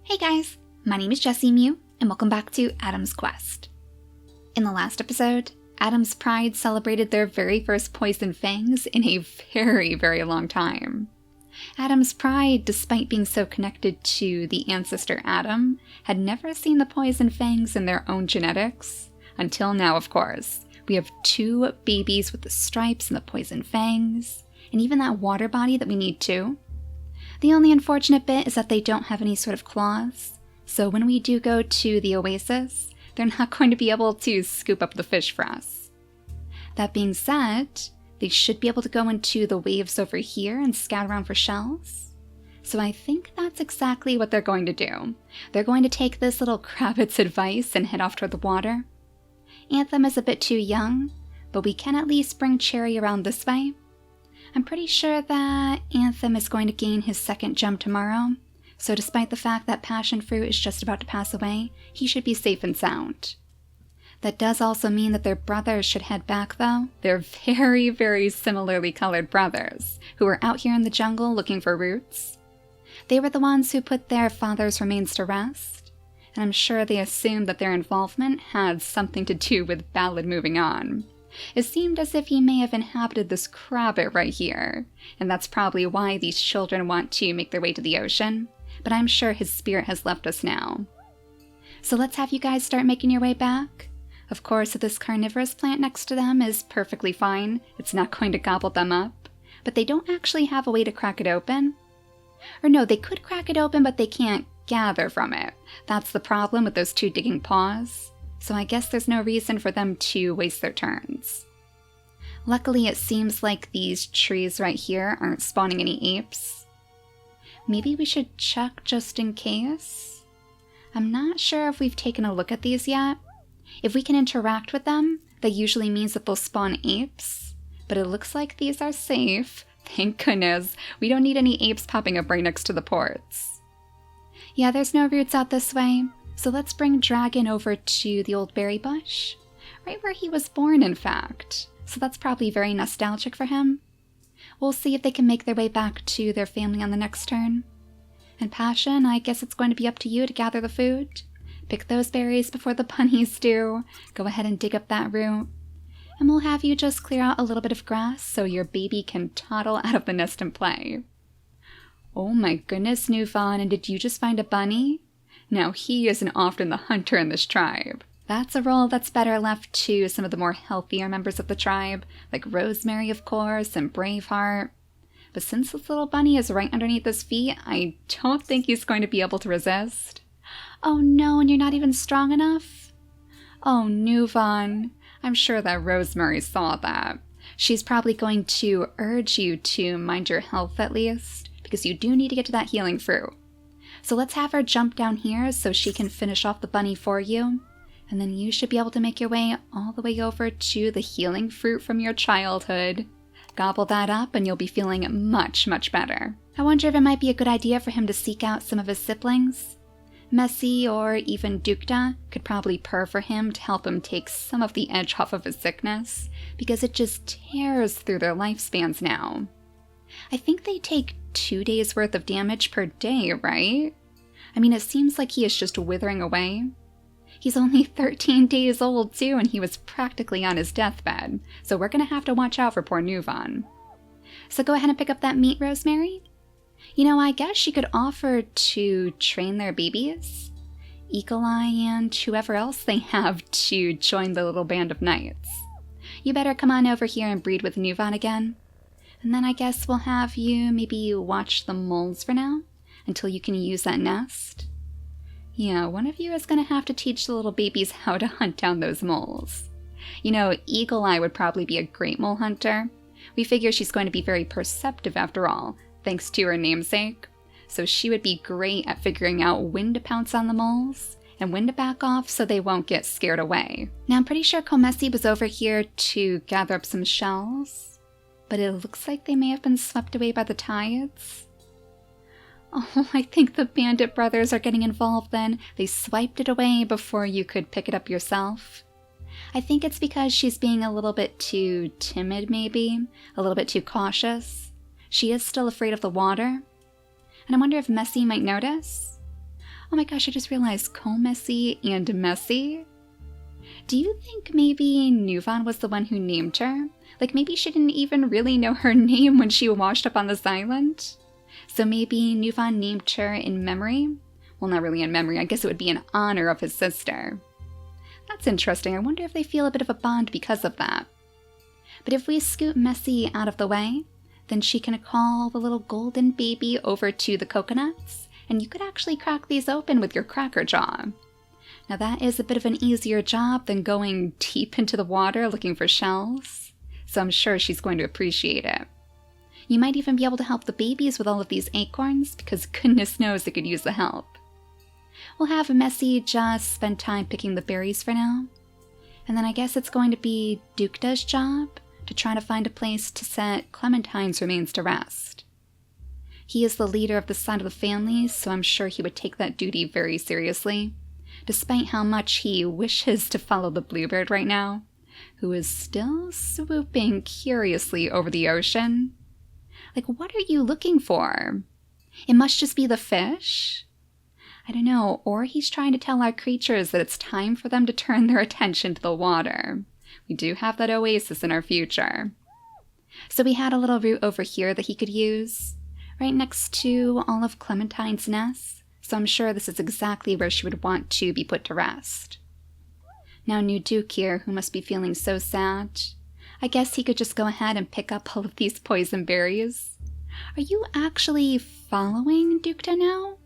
Hey guys, my name is JessiMew, and welcome back to Adam's Quest. In the last episode, Adam's Pride celebrated their very first poison fangs in a very, very long time. Adam's Pride, despite being so connected to the ancestor Adam, had never seen the poison fangs in their own genetics. Until now, of course. We have 2 babies with the stripes and the poison fangs, and even that water body that we need too. The only unfortunate bit is that they don't have any sort of claws, so when we do go to the oasis, they're not going to be able to scoop up the fish for us. That being said, they should be able to go into the waves over here and scout around for shells. So I think that's exactly what they're going to do. They're going to take this little Krabbit's advice and head off toward the water. Anthem is a bit too young, but we can at least bring Cherry around this way. I'm pretty sure that Anthem is going to gain his second jump tomorrow, so despite the fact that Passion Fruit is just about to pass away, he should be safe and sound. That does also mean that their brothers should head back though. They're very, very similarly colored brothers, who are out here in the jungle looking for roots. They were the ones who put their father's remains to rest, and I'm sure they assumed that their involvement had something to do with Ballad moving on. It seemed as if he may have inhabited this Krabbit right here, and that's probably why these children want to make their way to the ocean, but I'm sure his spirit has left us now. So let's have you guys start making your way back. Of course, this carnivorous plant next to them is perfectly fine. It's not going to gobble them up, but they don't actually have a way to crack it open. Or no, they could crack it open, but they can't gather from it. That's the problem with those 2 digging paws. So I guess there's no reason for them to waste their turns. Luckily, it seems like these trees right here aren't spawning any apes. Maybe we should check just in case? I'm not sure if we've taken a look at these yet. If we can interact with them, that usually means that they'll spawn apes. But it looks like these are safe. Thank goodness, we don't need any apes popping up right next to the ports. Yeah, there's no roots out this way. So let's bring Dragon over to the old berry bush, right where he was born in fact, so that's probably very nostalgic for him. We'll see if they can make their way back to their family on the next turn. And Passion, I guess it's going to be up to you to gather the food. Pick those berries before the bunnies do, go ahead and dig up that root, and we'll have you just clear out a little bit of grass so your baby can toddle out of the nest and play. Oh my goodness, Newfawn, and did you just find a bunny? Now, he isn't often the hunter in this tribe. That's a role that's better left to some of the more healthier members of the tribe, like Rosemary, of course, and Braveheart. But since this little bunny is right underneath his feet, I don't think he's going to be able to resist. Oh no, and you're not even strong enough? Oh, Newfawn. I'm sure that Rosemary saw that. She's probably going to urge you to mind your health at least, because you do need to get to that healing fruit. So let's have her jump down here so she can finish off the bunny for you. And then you should be able to make your way all the way over to the healing fruit from your childhood. Gobble that up and you'll be feeling much, much better. I wonder if it might be a good idea for him to seek out some of his siblings. Messy or even Dukta could probably purr for him to help him take some of the edge off of his sickness, because it just tears through their lifespans now. I think they take 2 days worth of damage per day, right? I mean, it seems like he is just withering away. He's only 13 days old too, and he was practically on his deathbed, so we're gonna have to watch out for poor Newfawn. So go ahead and pick up that meat, Rosemary. You know, I guess she could offer to train their babies, Eagle Eye and whoever else they have to join the little band of knights. You better come on over here and breed with Newfawn again. And then I guess we'll have you maybe watch the moles for now, until you can use that nest. Yeah, one of you is going to have to teach the little babies how to hunt down those moles. You know, Eagle Eye would probably be a great mole hunter. We figure she's going to be very perceptive after all, thanks to her namesake. So she would be great at figuring out when to pounce on the moles, and when to back off so they won't get scared away. Now I'm pretty sure Komesi was over here to gather up some shells, but it looks like they may have been swept away by the tides. Oh, I think the bandit brothers are getting involved then. They swiped it away before you could pick it up yourself. I think it's because she's being a little bit too timid maybe, a little bit too cautious. She is still afraid of the water. And I wonder if Messy might notice. Oh my gosh, I just realized Messy and Messy. Do you think maybe Nuvan was the one who named her? Like maybe she didn't even really know her name when she washed up on this island? So maybe Nuvan named her in memory? Well, not really in memory, I guess it would be in honor of his sister. That's interesting, I wonder if they feel a bit of a bond because of that. But if we scoot Messy out of the way, then she can call the little golden baby over to the coconuts, and you could actually crack these open with your cracker jaw. Now that is a bit of an easier job than going deep into the water looking for shells, so I'm sure she's going to appreciate it. You might even be able to help the babies with all of these acorns, because goodness knows they could use the help. We'll have Messy just spend time picking the berries for now, and then I guess it's going to be Dukta's job to try to find a place to set Clementine's remains to rest. He is the leader of this side of the family, so I'm sure he would take that duty very seriously, despite how much he wishes to follow the bluebird right now, who is still swooping curiously over the ocean. Like, what are you looking for? It must just be the fish? I don't know, or he's trying to tell our creatures that it's time for them to turn their attention to the water. We do have that oasis in our future. So we had a little route over here that he could use, right next to all of Clementine's nests, so I'm sure this is exactly where she would want to be put to rest. Now new Duke here, who must be feeling so sad, I guess he could just go ahead and pick up all of these poison berries. Are you actually following Dukta now?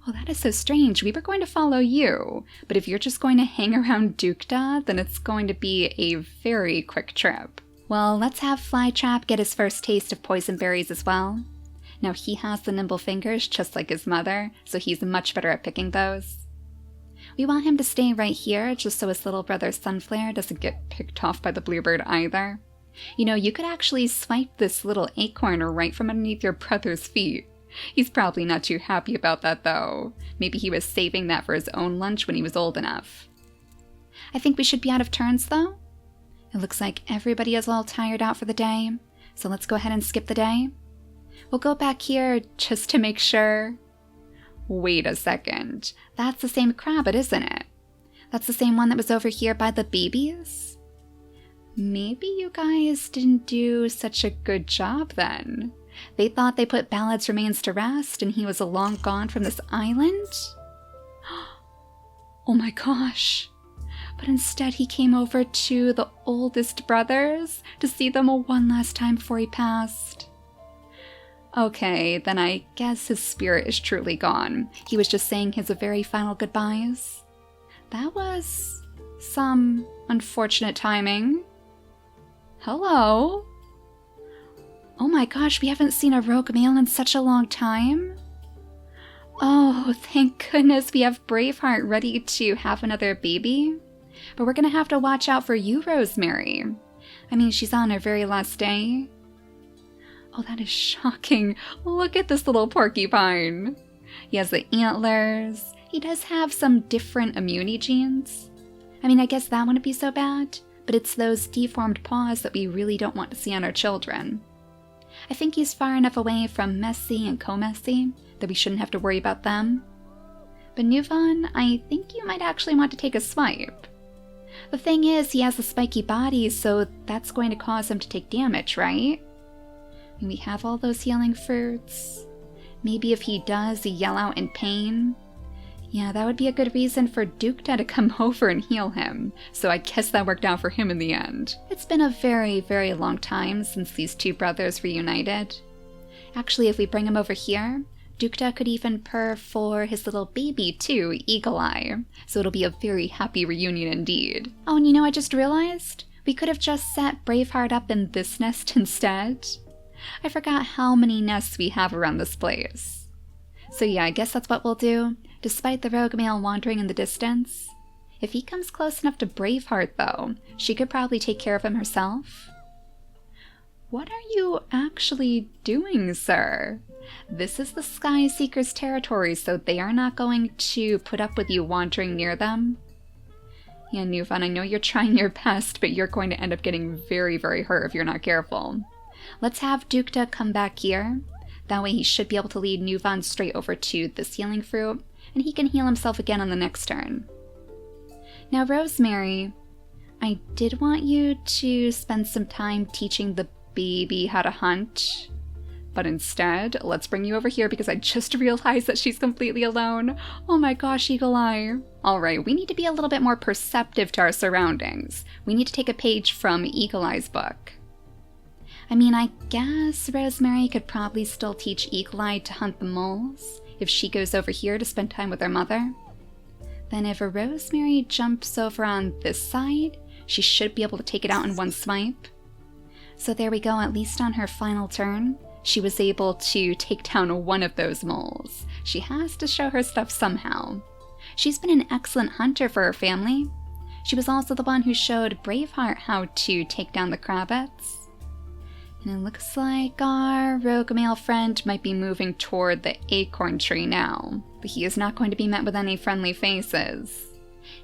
Oh, that is so strange. We were going to follow you, but if you're just going to hang around Dukta, then it's going to be a very quick trip. Well, let's have Flytrap get his first taste of poison berries as well. Now he has the nimble fingers just like his mother, so he's much better at picking those. We want him to stay right here just so his little brother Sunflare doesn't get picked off by the bluebird either. You know, you could actually swipe this little acorn right from underneath your brother's feet. He's probably not too happy about that though. Maybe he was saving that for his own lunch when he was old enough. I think we should be out of turns though. It looks like everybody is all tired out for the day, so let's go ahead and skip the day. We'll go back here just to make sure. Wait a second, that's the same Crabbit, isn't it? That's the same one that was over here by the babies? Maybe you guys didn't do such a good job then. They thought they put Ballad's remains to rest and he was long gone from this island? Oh my gosh. But instead he came over to the oldest brothers to see them one last time before he passed. Okay, then I guess his spirit is truly gone. He was just saying his very final goodbyes. That was some unfortunate timing. Hello? Oh my gosh, we haven't seen a rogue male in such a long time. Oh, thank goodness we have Braveheart ready to have another baby. But we're gonna have to watch out for you, Rosemary. I mean, she's on her very last day. Oh, that is shocking. Look at this little porcupine. He has the antlers. He does have some different immunity genes. I mean, I guess that wouldn't be so bad, but it's those deformed paws that we really don't want to see on our children. I think he's far enough away from Messy and Co-Messy that we shouldn't have to worry about them. But Nuvan, I think you might actually want to take a swipe. The thing is, he has a spiky body, so that's going to cause him to take damage, right? And we have all those healing fruits. Maybe if he does yell out in pain, yeah, that would be a good reason for Dukta to come over and heal him. So I guess that worked out for him in the end. It's been a very, very long time since these two brothers reunited. Actually, if we bring him over here, Dukta could even purr for his little baby too, Eagle Eye. So it'll be a very happy reunion indeed. Oh, and you know, I just realized we could have just set Braveheart up in this nest instead. I forgot how many nests we have around this place. So yeah, I guess that's what we'll do. Despite the rogue male wandering in the distance, if he comes close enough to Braveheart though, she could probably take care of him herself. What are you actually doing, sir? This is the Sky Seeker's territory, so they are not going to put up with you wandering near them. Yeah, Nuvan, I know you're trying your best, but you're going to end up getting very, very hurt if you're not careful. Let's have Dukta come back here. That way he should be able to lead Nuvan straight over to this healing fruit, and he can heal himself again on the next turn. Now, Rosemary, I did want you to spend some time teaching the baby how to hunt, but instead, let's bring you over here because I just realized that she's completely alone. Oh my gosh, Eagle Eye. Alright, we need to be a little bit more perceptive to our surroundings. We need to take a page from Eagle Eye's book. I mean, I guess Rosemary could probably still teach Eagle Eye to hunt the moles if she goes over here to spend time with her mother. Then if Rosemary jumps over on this side, she should be able to take it out in one swipe. So there we go, at least on her final turn, she was able to take down one of those moles. She has to show her stuff somehow. She's been an excellent hunter for her family. She was also the one who showed Braveheart how to take down the Crabbits. And it looks like our rogue male friend might be moving toward the acorn tree now, but he is not going to be met with any friendly faces.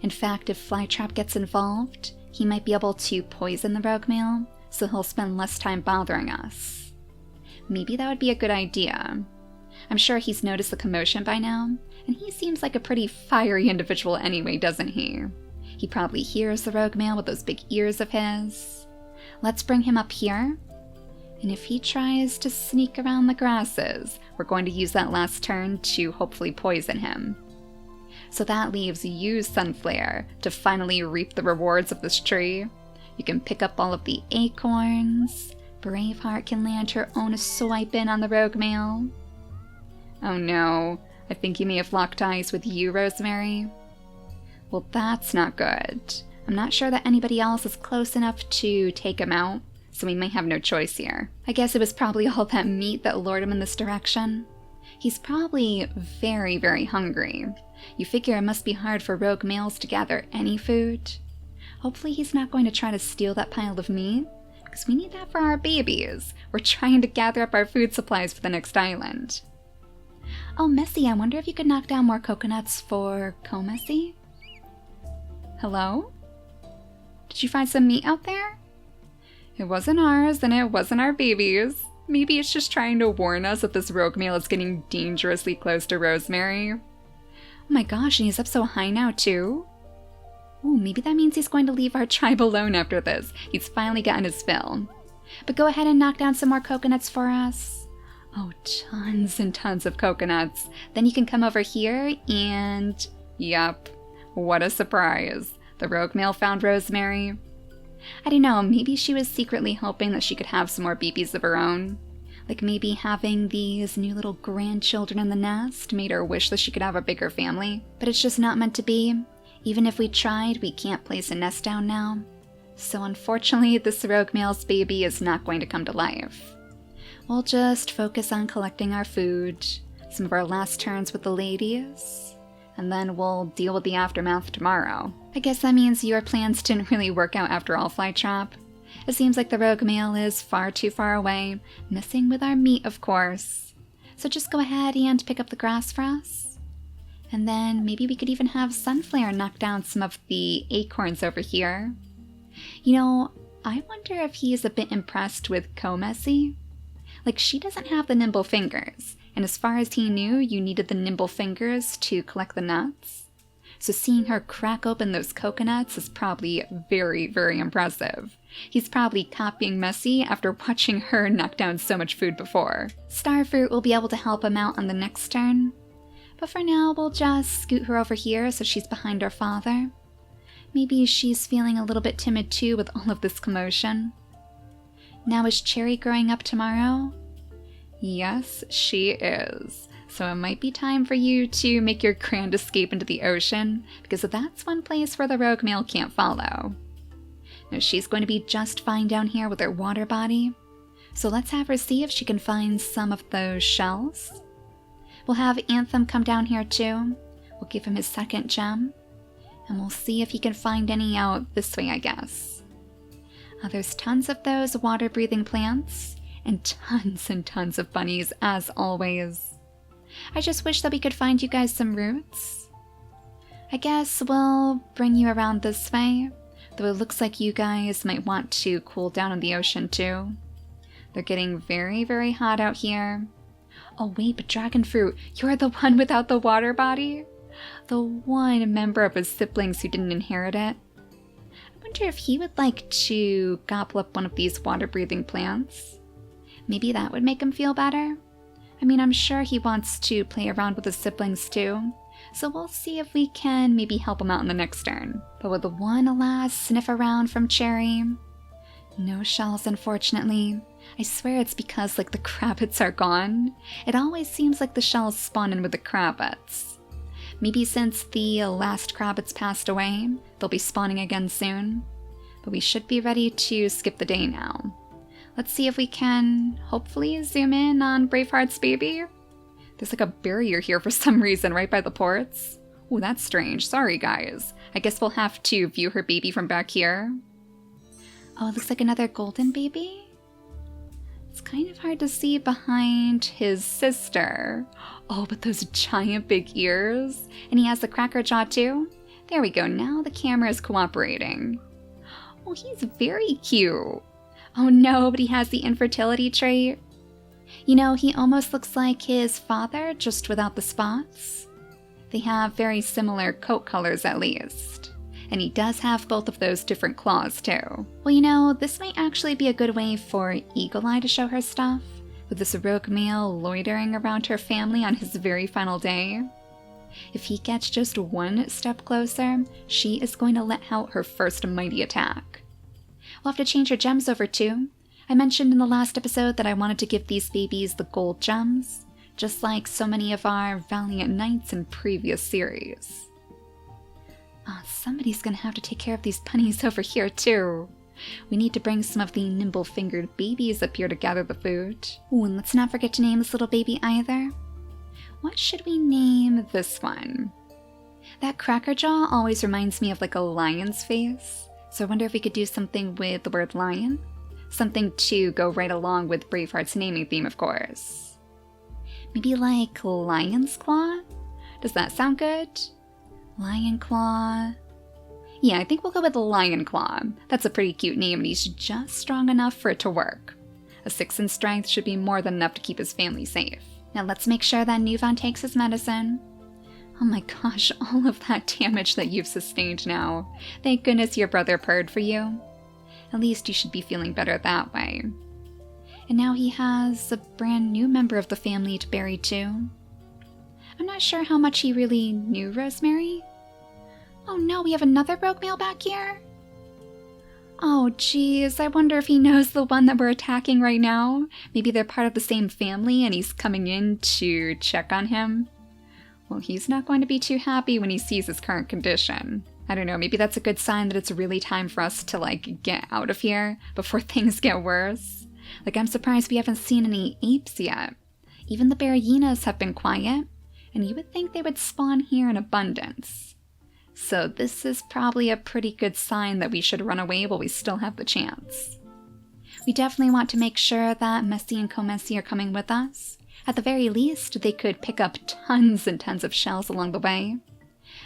In fact, if Flytrap gets involved, he might be able to poison the rogue male, so he'll spend less time bothering us. Maybe that would be a good idea. I'm sure he's noticed the commotion by now, and he seems like a pretty fiery individual anyway, doesn't he? He probably hears the rogue male with those big ears of his. Let's bring him up here. And if he tries to sneak around the grasses, we're going to use that last turn to hopefully poison him. So that leaves you, Sunflare, to finally reap the rewards of this tree. You can pick up all of the acorns. Braveheart can land her own swipe in on the rogue male. Oh no, I think he may have locked eyes with you, Rosemary. Well, that's not good. I'm not sure that anybody else is close enough to take him out, so we may have no choice here. I guess it was probably all that meat that lured him in this direction. He's probably very, very hungry. You figure it must be hard for rogue males to gather any food. Hopefully he's not going to try to steal that pile of meat, because we need that for our babies. We're trying to gather up our food supplies for the next island. Oh, Messy, I wonder if you could knock down more coconuts for Comessy? Hello? Did you find some meat out there? It wasn't ours, and it wasn't our babies. Maybe it's just trying to warn us that this rogue male is getting dangerously close to Rosemary. Oh my gosh, and he's up so high now, too. Ooh, maybe that means he's going to leave our tribe alone after this. He's finally gotten his fill. But go ahead and knock down some more coconuts for us. Oh, tons and tons of coconuts. Then you can come over here and... Yup. What a surprise. The rogue male found Rosemary. I don't know, maybe she was secretly hoping that she could have some more babies of her own. Like maybe having these new little grandchildren in the nest made her wish that she could have a bigger family. But it's just not meant to be. Even if we tried, we can't place a nest down now. So unfortunately, this rogue male's baby is not going to come to life. We'll just focus on collecting our food, some of our last turns with the ladies, and then we'll deal with the aftermath tomorrow. I guess that means your plans didn't really work out after all, Flytrap. It seems like the rogue male is far too far away, messing with our meat, of course. So just go ahead and pick up the grass for us. And then maybe we could even have Sunflare knock down some of the acorns over here. You know, I wonder if he is a bit impressed with Comessy. Like, she doesn't have the nimble fingers, and as far as he knew, you needed the nimble fingers to collect the nuts. So seeing her crack open those coconuts is probably very, very impressive. He's probably copying Messy after watching her knock down so much food before. Starfruit will be able to help him out on the next turn. But for now, we'll just scoot her over here so she's behind our father. Maybe she's feeling a little bit timid too with all of this commotion. Now is Cherry growing up tomorrow? Yes, she is. So it might be time for you to make your grand escape into the ocean, because that's one place where the rogue male can't follow. Now she's going to be just fine down here with her water body. So let's have her see if she can find some of those shells. We'll have Anthem come down here too. We'll give him his second gem. And we'll see if he can find any out this way, I guess. There's tons of those water-breathing plants, and tons of bunnies, as always. I just wish that we could find you guys some roots. I guess we'll bring you around this way, though it looks like you guys might want to cool down in the ocean too. They're getting very, very hot out here. Oh wait, but dragon fruit, you're the one without the water body? The one member of his siblings who didn't inherit it? I wonder if he would like to gobble up one of these water-breathing plants. Maybe that would make him feel better? I mean, I'm sure he wants to play around with his siblings too, so we'll see if we can maybe help him out in the next turn. But would the one, alas, sniff around from Cherry? No shells, unfortunately. I swear it's because, like, the Krabbits are gone. It always seems like the shells spawn in with the Krabbits. Maybe since the last Krabbits passed away, they'll be spawning again soon. But we should be ready to skip the day now. Let's see if we can, hopefully, zoom in on Braveheart's baby. There's like a barrier here for some reason right by the ports. Ooh, that's strange. Sorry, guys. I guess we'll have to view her baby from back here. Oh, it looks like another golden baby. It's kind of hard to see behind his sister. Oh, but those giant big ears. And he has the cracker jaw too. There we go. Now the camera is cooperating. Oh, he's very cute. Oh no, but he has the infertility trait. You know, he almost looks like his father, just without the spots. They have very similar coat colors at least. And he does have both of those different claws too. Well, you know, this might actually be a good way for Eagle Eye to show her stuff, with this rogue male loitering around her family on his very final day. If he gets just one step closer, she is going to let out her first mighty attack. We'll have to change her gems over too. I mentioned in the last episode that I wanted to give these babies the gold gems, just like so many of our valiant knights in previous series. Somebody's gonna have to take care of these bunnies over here too. We need to bring some of the nimble-fingered babies up here to gather the food. Ooh, and let's not forget to name this little baby either. What should we name this one? That cracker jaw always reminds me of like a lion's face, so I wonder if we could do something with the word lion? Something to go right along with Braveheart's naming theme, of course. Maybe like Lion's Claw? Does that sound good? Lion Claw. Yeah, I think we'll go with Lion Claw. That's a pretty cute name, and he's just strong enough for it to work. A 6 in strength should be more than enough to keep his family safe. Now let's make sure that Nuvon takes his medicine. Oh my gosh, all of that damage that you've sustained now. Thank goodness your brother purred for you. At least you should be feeling better that way. And now he has a brand new member of the family to bury too. I'm not sure how much he really knew Rosemary. Oh no, we have another rogue male back here? Oh geez, I wonder if he knows the one that we're attacking right now. Maybe they're part of the same family and he's coming in to check on him. Well, he's not going to be too happy when he sees his current condition. I don't know, maybe that's a good sign that it's really time for us to, like, get out of here before things get worse. Like, I'm surprised we haven't seen any apes yet. Even the bear-hyenas have been quiet, and you would think they would spawn here in abundance. So this is probably a pretty good sign that we should run away while we still have the chance. We definitely want to make sure that Messi and Comessi are coming with us. At the very least, they could pick up tons and tons of shells along the way.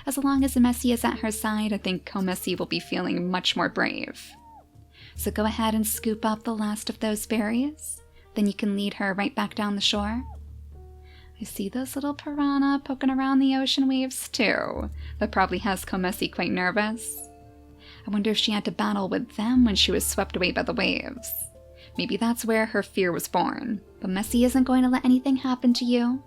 As long as Messi is at her side, I think Comessi will be feeling much more brave. So go ahead and scoop up the last of those berries. Then you can lead her right back down the shore. I see those little piranha poking around the ocean waves too. That probably has Comessi quite nervous. I wonder if she had to battle with them when she was swept away by the waves. Maybe that's where her fear was born. But Messi isn't going to let anything happen to you.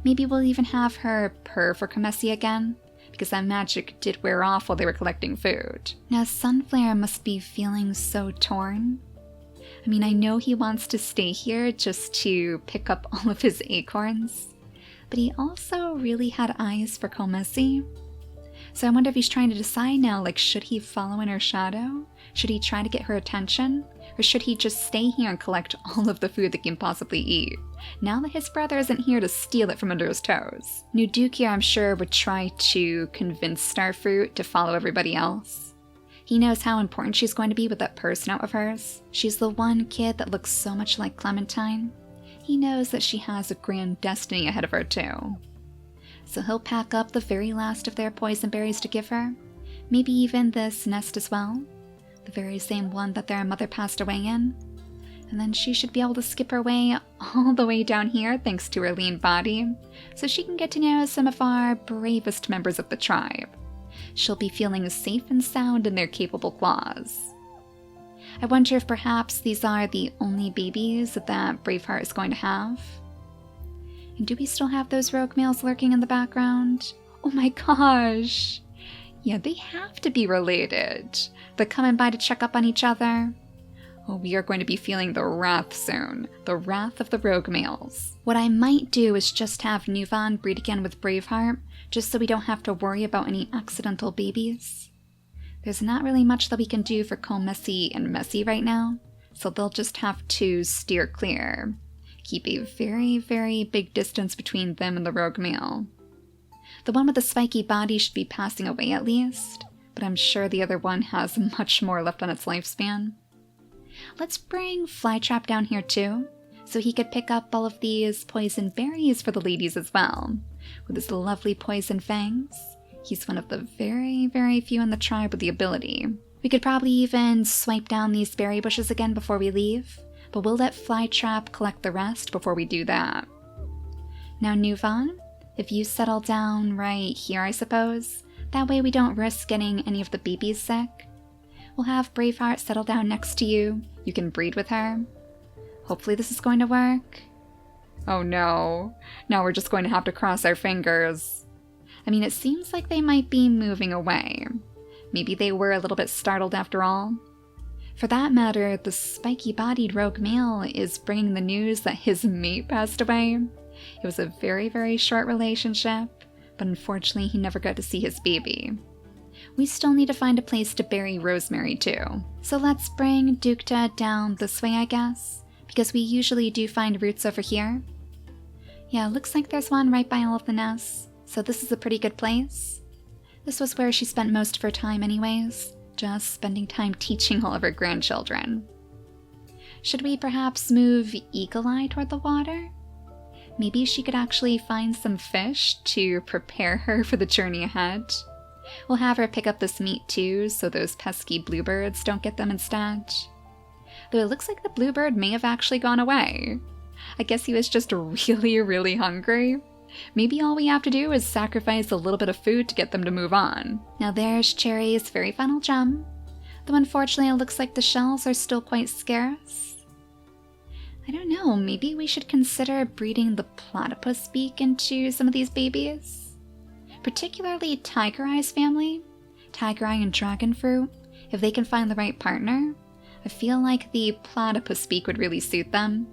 Maybe we'll even have her purr for Comessi again, because that magic did wear off while they were collecting food. Now Sunflare must be feeling so torn. I mean, I know he wants to stay here just to pick up all of his acorns, but he also really had eyes for Comessi. So I wonder if he's trying to decide now, like, should he follow in her shadow? Should he try to get her attention? Or should he just stay here and collect all of the food that he can possibly eat, now that his brother isn't here to steal it from under his toes? New Duke here, I'm sure, would try to convince Starfruit to follow everybody else. He knows how important she's going to be with that purse note of hers. She's the one kid that looks so much like Clementine. He knows that she has a grand destiny ahead of her too. So he'll pack up the very last of their poison berries to give her. Maybe even this nest as well. The very same one that their mother passed away in. And then she should be able to skip her way all the way down here thanks to her lean body, so she can get to know some of our bravest members of the tribe. She'll be feeling safe and sound in their capable claws. I wonder if perhaps these are the only babies that Braveheart is going to have. And do we still have those rogue males lurking in the background? Oh my gosh! Yeah, they have to be related. They're coming by to check up on each other. Oh, we are going to be feeling the wrath soon. The wrath of the rogue males. What I might do is just have Nuvan breed again with Braveheart, just so we don't have to worry about any accidental babies. There's not really much that we can do for Comessy and Messy right now, so they'll just have to steer clear. Keep a very, very big distance between them and the rogue male. The one with the spiky body should be passing away at least, but I'm sure the other one has much more left on its lifespan. Let's bring Flytrap down here too, so he could pick up all of these poison berries for the ladies as well. With his lovely poison fangs, he's one of the very, very few in the tribe with the ability. We could probably even swipe down these berry bushes again before we leave, but we'll let Flytrap collect the rest before we do that. Now Nuvan, if you settle down right here I suppose, that way we don't risk getting any of the babies sick. We'll have Braveheart settle down next to you. You can breed with her. Hopefully this is going to work. Oh no. Now we're just going to have to cross our fingers. I mean, it seems like they might be moving away. Maybe they were a little bit startled after all. For that matter, the spiky-bodied rogue male is bringing the news that his mate passed away. It was a very, very short relationship, but unfortunately he never got to see his baby. We still need to find a place to bury Rosemary too. So let's bring Dukta down this way, I guess, because we usually do find roots over here. Yeah, looks like there's one right by all of the nests, so this is a pretty good place. This was where she spent most of her time anyways, just spending time teaching all of her grandchildren. Should we perhaps move Eagle Eye toward the water? Maybe she could actually find some fish to prepare her for the journey ahead. We'll have her pick up this meat too, so those pesky bluebirds don't get them instead. Though it looks like the bluebird may have actually gone away. I guess he was just really, really hungry. Maybe all we have to do is sacrifice a little bit of food to get them to move on. Now there's Cherry's very final gem, though unfortunately it looks like the shells are still quite scarce. I don't know, maybe we should consider breeding the platypus beak into some of these babies? Particularly Tiger Eye's family, Tiger Eye and Dragon Fruit, if they can find the right partner. I feel like the platypus beak would really suit them.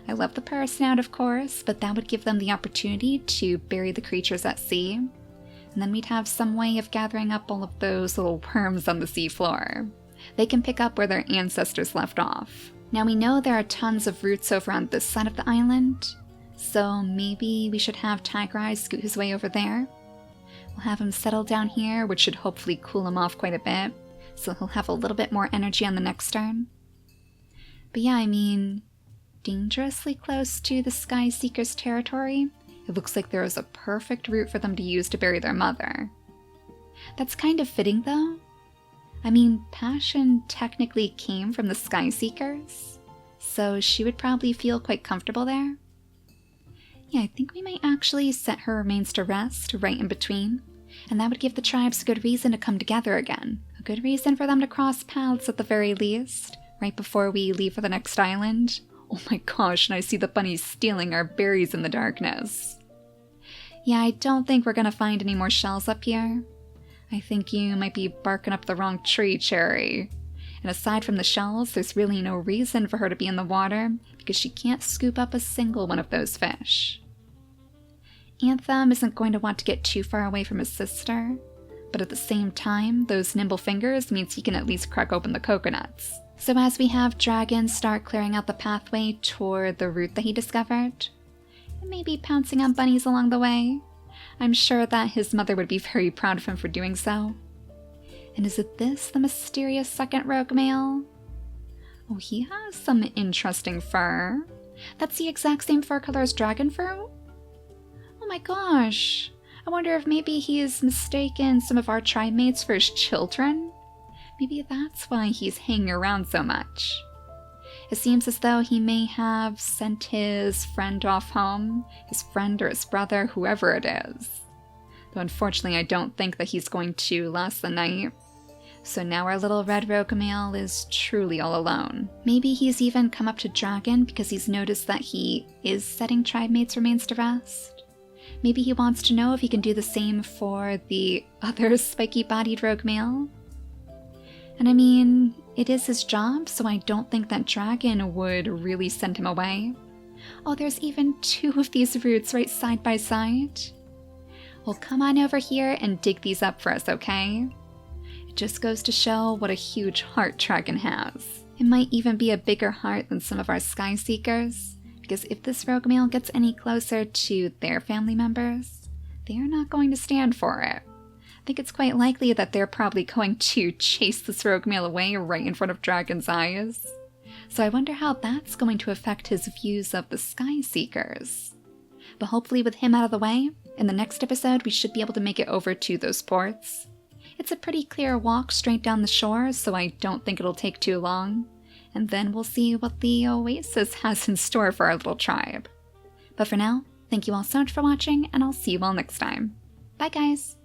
I love the parasnout, of course, but that would give them the opportunity to bury the creatures at sea. And then we'd have some way of gathering up all of those little worms on the seafloor. They can pick up where their ancestors left off. Now we know there are tons of roots over on this side of the island, so maybe we should have Tiger Eye scoot his way over there. We'll have him settle down here, which should hopefully cool him off quite a bit, so he'll have a little bit more energy on the next turn. But yeah, I mean, dangerously close to the Sky Seeker's territory, it looks like there is a perfect route for them to use to bury their mother. That's kind of fitting though. I mean, Passion technically came from the Sky Seekers, so she would probably feel quite comfortable there. Yeah, I think we might actually set her remains to rest right in between, and that would give the tribes a good reason to come together again. A good reason for them to cross paths at the very least, right before we leave for the next island. Oh my gosh, and I see the bunnies stealing our berries in the darkness. Yeah, I don't think we're gonna find any more shells up here. I think you might be barking up the wrong tree, Cherry. And aside from the shells, there's really no reason for her to be in the water, because she can't scoop up a single one of those fish. Anthem isn't going to want to get too far away from his sister, but at the same time, those nimble fingers means he can at least crack open the coconuts. So as we have Dragon start clearing out the pathway toward the route that he discovered, and maybe pouncing on bunnies along the way, I'm sure that his mother would be very proud of him for doing so. And is it this, the mysterious second rogue male? Oh, he has some interesting fur. That's the exact same fur color as Dragon Fruit? Oh my gosh. I wonder if maybe he's mistaken some of our tribe mates for his children? Maybe that's why he's hanging around so much. It seems as though he may have sent his friend off home, his friend or his brother, whoever it is. Though unfortunately I don't think that he's going to last the night. So now our little red roguemale is truly all alone. Maybe he's even come up to Dragon because he's noticed that he is setting tribe mates' remains to rest. Maybe he wants to know if he can do the same for the other spiky-bodied roguemale. And I mean, it is his job, so I don't think that Dragon would really send him away. Oh, there's even 2 of these roots right side by side. Well, come on over here and dig these up for us, okay? It just goes to show what a huge heart Dragon has. It might even be a bigger heart than some of our Sky Seekers, because if this roguemale gets any closer to their family members, they are not going to stand for it. I think it's quite likely that they're probably going to chase this roguemale away right in front of Dragon's eyes. So I wonder how that's going to affect his views of the Sky Seekers. But hopefully with him out of the way, in the next episode we should be able to make it over to those ports. It's a pretty clear walk straight down the shore, so I don't think it'll take too long. And then we'll see what the Oasis has in store for our little tribe. But for now, thank you all so much for watching, and I'll see you all next time. Bye guys!